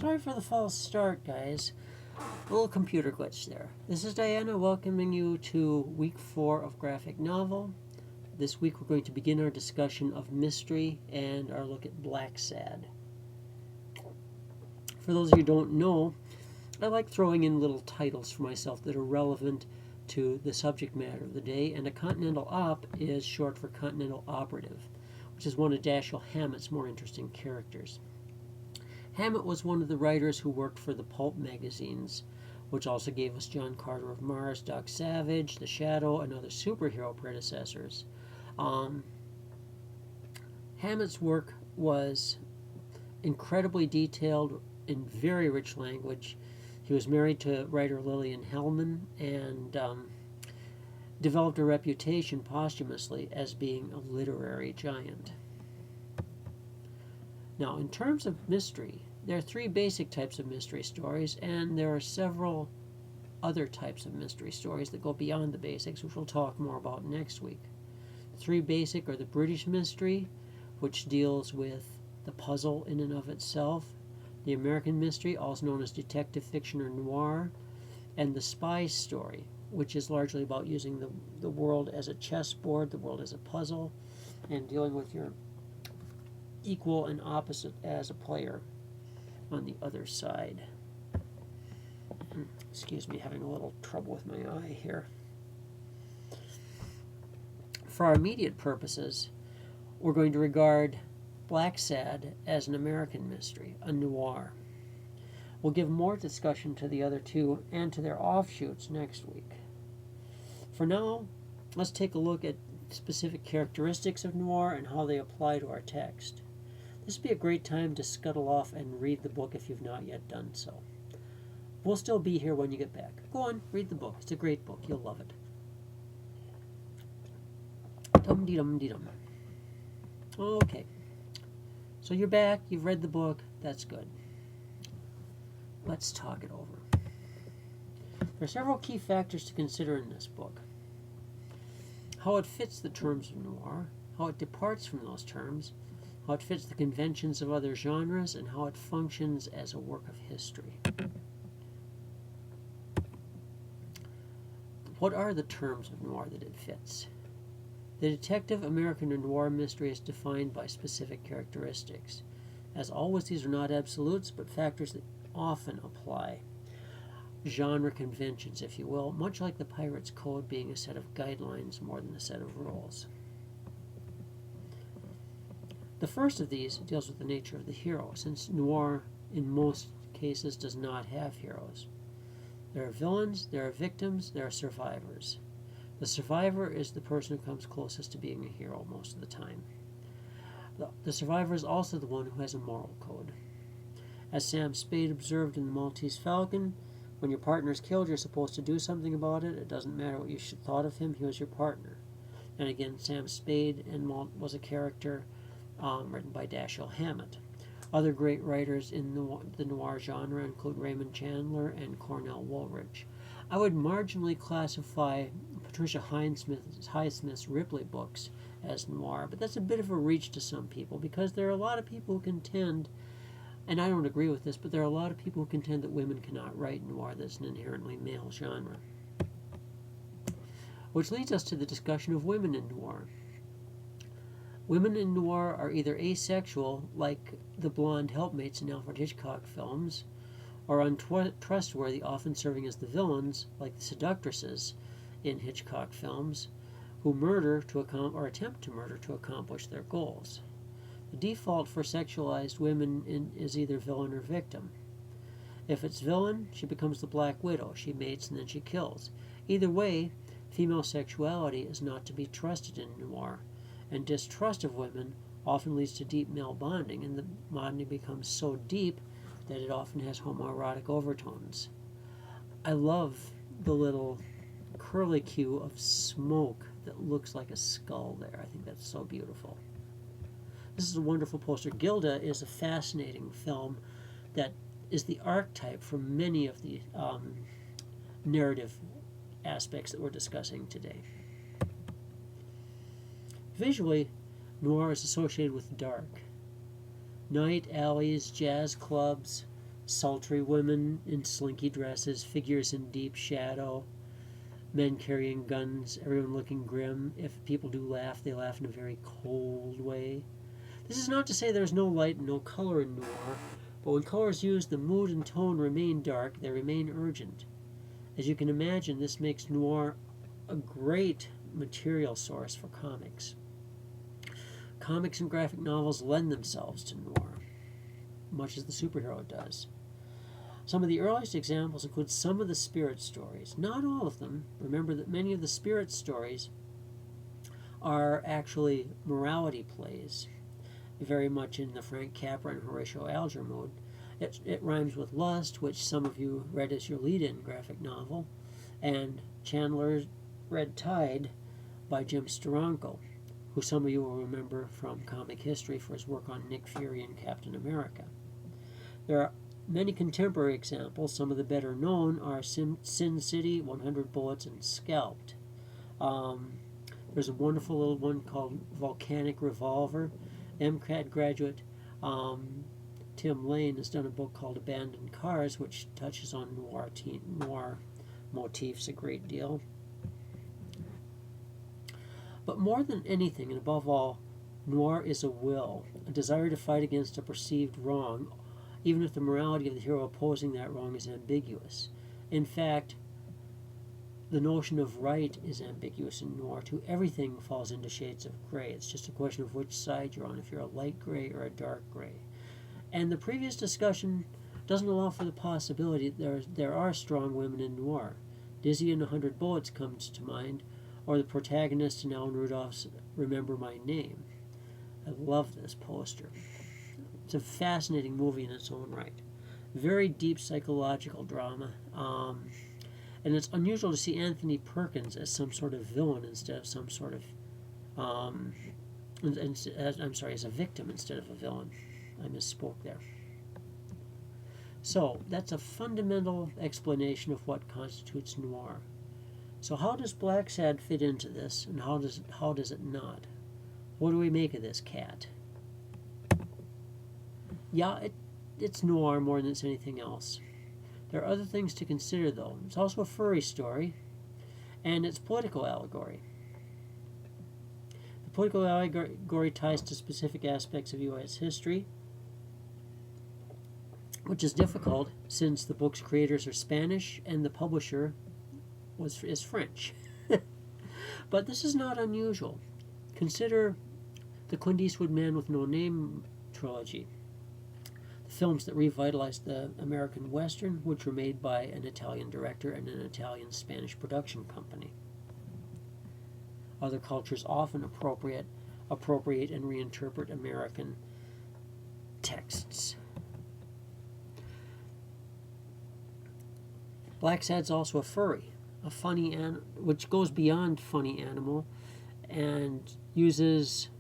Sorry for the false start, guys. A little computer glitch there. This is Diana welcoming you to week 4 of graphic novel. This week we're going to begin our discussion of mystery and our look at Blacksad. For those of you who don't know, I like throwing in little titles for myself that are relevant to the subject matter of the day, and a Continental Op is short for Continental Operative, which is one of Dashiell Hammett's more interesting characters. Hammett was one of the writers who worked for the pulp magazines, which also gave us John Carter of Mars, Doc Savage, The Shadow, and other superhero predecessors. Hammett's work was incredibly detailed in very rich language. He was married to writer Lillian Hellman and developed a reputation posthumously as being a literary giant. Now, in terms of mystery, there are 3 basic types of mystery stories, and there are several other types of mystery stories that go beyond the basics, which we'll talk more about next week. The 3 basic are the British mystery, which deals with the puzzle in and of itself, the American mystery, also known as detective fiction or noir, and the spy story, which is largely about using the world as a chessboard, the world as a puzzle, and dealing with your equal and opposite as a player on the other side. Excuse me, having a little trouble with my eye here. For our immediate purposes, we're going to regard Blacksad as an American mystery, a noir. We'll give more discussion to the other 2 and to their offshoots next week. For now, let's take a look at specific characteristics of noir and how they apply to our text. This would be a great time to scuttle off and read the book if you've not yet done so. We'll still be here when you get back. Go on, read the book. It's a great book. You'll love it. Dum-dee-dum-dee-dum. Okay. So you're back. You've read the book. That's good. Let's talk it over. There are several key factors to consider in this book. How it fits the terms of noir, how it departs from those terms, how it fits the conventions of other genres, and how it functions as a work of history. What are the terms of noir that it fits? The detective American noir mystery is defined by specific characteristics. As always, these are not absolutes, but factors that often apply. Genre conventions, if you will, much like the Pirate's Code being a set of guidelines more than a set of rules. The first of these deals with the nature of the hero, since noir, in most cases, does not have heroes. There are villains, there are victims, there are survivors. The survivor is the person who comes closest to being a hero most of the time. The survivor is also the one who has a moral code. As Sam Spade observed in The Maltese Falcon, when your partner is killed, you're supposed to do something about it. It doesn't matter what you thought of him, he was your partner. And again, Sam Spade was a character written by Dashiell Hammett. Other great writers in the noir genre include Raymond Chandler and Cornell Woolrich. I would marginally classify Patricia Highsmith's Ripley books as noir, but that's a bit of a reach to some people because there are a lot of people who contend, and I don't agree with this, but there are a lot of people who contend that women cannot write noir, that's an inherently male genre. Which leads us to the discussion of women in noir. Women in noir are either asexual, like the blonde helpmates in Alfred Hitchcock films, or untrustworthy, often serving as the villains, like the seductresses in Hitchcock films, who murder or attempt to murder to accomplish their goals. The default for sexualized women is either villain or victim. If it's villain, she becomes the Black Widow. She mates and then she kills. Either way, female sexuality is not to be trusted in noir, and distrust of women often leads to deep male bonding, and the bonding becomes so deep that it often has homoerotic overtones. I love the little curlicue of smoke that looks like a skull there. I think that's so beautiful. This is a wonderful poster. Gilda is a fascinating film that is the archetype for many of the narrative aspects that we're discussing today. Visually, noir is associated with dark. Night alleys, jazz clubs, sultry women in slinky dresses, figures in deep shadow, men carrying guns, everyone looking grim. If people do laugh, they laugh in a very cold way. This is not to say there's no light and no color in noir, but when color is used, the mood and tone remain dark, they remain urgent. As you can imagine, this makes noir a great material source for comics. Comics and graphic novels lend themselves to noir, much as the superhero does. Some of the earliest examples include some of the spirit stories. Not all of them. Remember that many of the spirit stories are actually morality plays, very much in the Frank Capra and Horatio Alger mode. It rhymes with Lust, which some of you read as your lead-in graphic novel, and Chandler's Red Tide by Jim Steranko, who some of you will remember from comic history for his work on Nick Fury and Captain America. There are many contemporary examples. Some of the better known are Sin City, 100 Bullets, and Scalped. There's a wonderful little one called Volcanic Revolver. MCAD graduate Tim Lane has done a book called Abandoned Cars, which touches on noir motifs a great deal. But more than anything, and above all, noir is a will, a desire to fight against a perceived wrong, even if the morality of the hero opposing that wrong is ambiguous. In fact, the notion of right is ambiguous in noir, too. Everything falls into shades of gray. It's just a question of which side you're on, if you're a light gray or a dark gray. And the previous discussion doesn't allow for the possibility that there are strong women in noir. Dizzy in 100 Bullets comes to mind, or the protagonist in Alan Rudolph's Remember My Name. I love this poster. It's a fascinating movie in its own right. Very deep psychological drama. And it's unusual to see Anthony Perkins as some sort of villain instead of some sort of, as a victim instead of a villain. I misspoke there. So, that's a fundamental explanation of what constitutes noir. So how does Blacksad fit into this, and how does it not? What do we make of this cat? Yeah, it's noir more than it's anything else. There are other things to consider, though. It's also a furry story, and it's political allegory. The political allegory ties to specific aspects of U.S. history, which is difficult since the book's creators are Spanish and the publisher is French. But this is not unusual. Consider the Clint Eastwood Man with No Name trilogy. Films that revitalized the American Western, which were made by an Italian director and an Italian-Spanish production company. Other cultures often appropriate and reinterpret American texts. Blacksad's also a furry, a funny which goes beyond funny animal and uses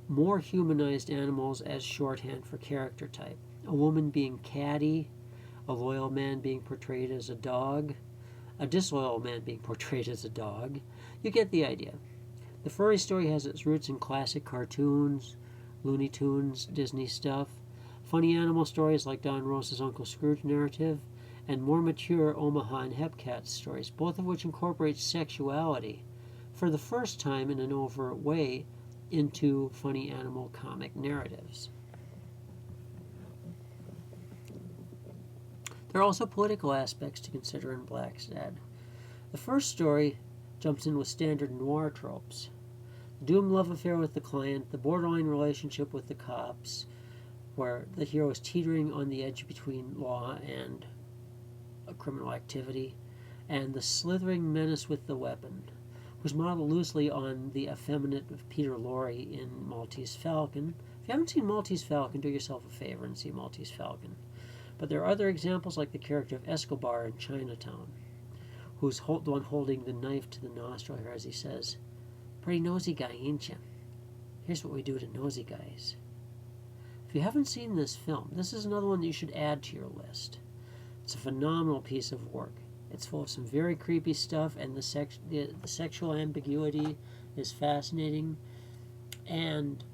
more humanized animals as shorthand for character type. A woman being catty, a loyal man being portrayed as a dog, a disloyal man being portrayed as a dog. You get the idea. The furry story has its roots in classic cartoons, Looney Tunes, Disney stuff, funny animal stories like Don Rosa's Uncle Scrooge narrative, and more mature Omaha and Hepcat stories, both of which incorporate sexuality for the first time in an overt way into funny animal comic narratives. There are also political aspects to consider in Blacksad. The first story jumps in with standard noir tropes. The doomed love affair with the client, the borderline relationship with the cops, where the hero is teetering on the edge between law and a criminal activity, and the slithering menace with the weapon, who's modeled loosely on the effeminate Peter Lorre in Maltese Falcon. If you haven't seen Maltese Falcon, do yourself a favor and see Maltese Falcon. But there are other examples like the character of Escobar in Chinatown, who's the one holding the knife to the nostril here as he says, "Pretty nosy guy, ain't you? Here's what we do to nosy guys." If you haven't seen this film, this is another one that you should add to your list. It's a phenomenal piece of work. It's full of some very creepy stuff, and the sexual ambiguity is fascinating. And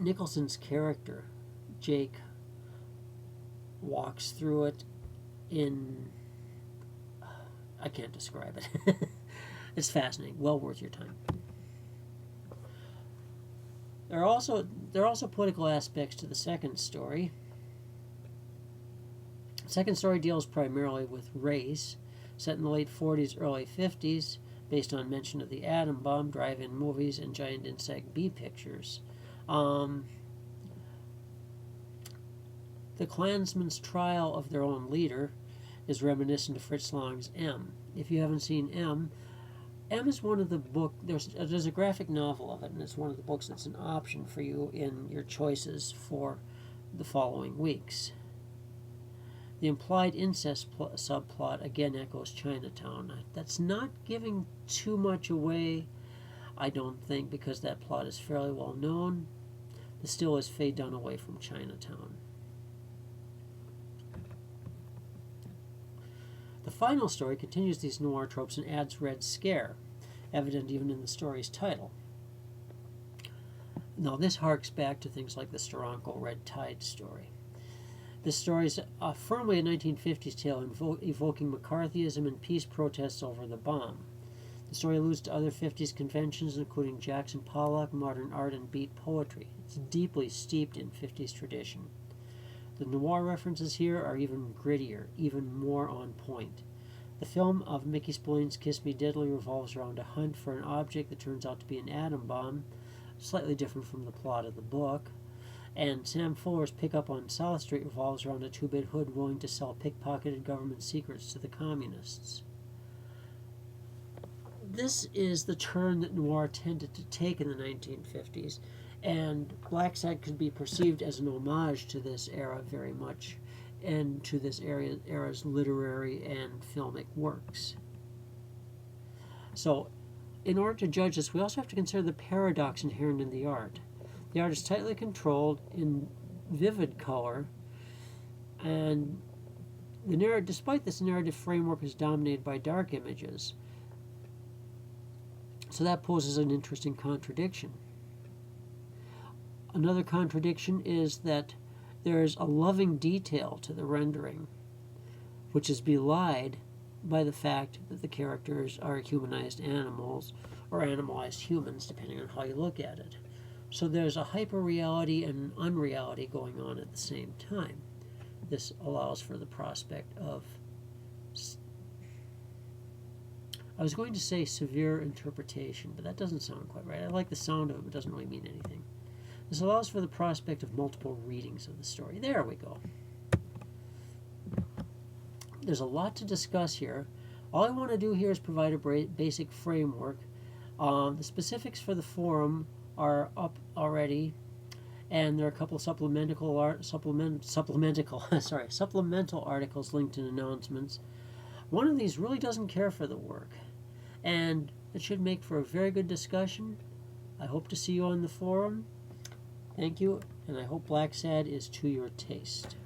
Nicholson's character, Jake walks through it in... I can't describe it. It's fascinating. Well worth your time. There are also political aspects to the second story. The second story deals primarily with race, set in the late 40s, early 50s, based on mention of the atom bomb, drive-in movies, and giant insect bee pictures. The Klansmen's trial of their own leader is reminiscent of Fritz Lang's M. If you haven't seen M is one of the book. There's a graphic novel of it, and it's one of the books that's an option for you in your choices for the following weeks. The implied incest subplot again echoes Chinatown. That's not giving too much away, I don't think, because that plot is fairly well known. The still is Faye Dunaway from Chinatown. The final story continues these noir tropes and adds Red Scare, evident even in the story's title. Now, this harks back to things like the Steranko Red Tide story. This story is firmly a 1950s tale evoking McCarthyism and peace protests over the bomb. The story alludes to other 50s conventions, including Jackson Pollock, modern art, and beat poetry. It's deeply steeped in 50s tradition. The noir references here are even grittier, even more on point. The film of Mickey Spillane's Kiss Me Deadly revolves around a hunt for an object that turns out to be an atom bomb, slightly different from the plot of the book. And Sam Fuller's Pickup on South Street revolves around a two-bit hood willing to sell pickpocketed government secrets to the communists. This is the turn that noir tended to take in the 1950s, and Blacksad could be perceived as an homage to this era very much, and to this era's literary and filmic works. So, in order to judge this, we also have to consider the paradox inherent in the art. The art is tightly controlled in vivid color, and despite this narrative framework is dominated by dark images. So that poses an interesting contradiction. Another contradiction is that there is a loving detail to the rendering, which is belied by the fact that the characters are humanized animals or animalized humans, depending on how you look at it. So there's a hyper-reality and unreality going on at the same time. This allows for the prospect of, I was going to say severe interpretation, but that doesn't sound quite right. I like the sound of it, but it doesn't really mean anything. This allows for the prospect of multiple readings of the story. There we go. There's a lot to discuss here. All I want to do here is provide a basic framework. The specifics for the forum are up already, and there are a couple of supplemental articles linked in announcements. One of these really doesn't care for the work, and it should make for a very good discussion. I hope to see you on the forum. Thank you, and I hope Blacksad is to your taste.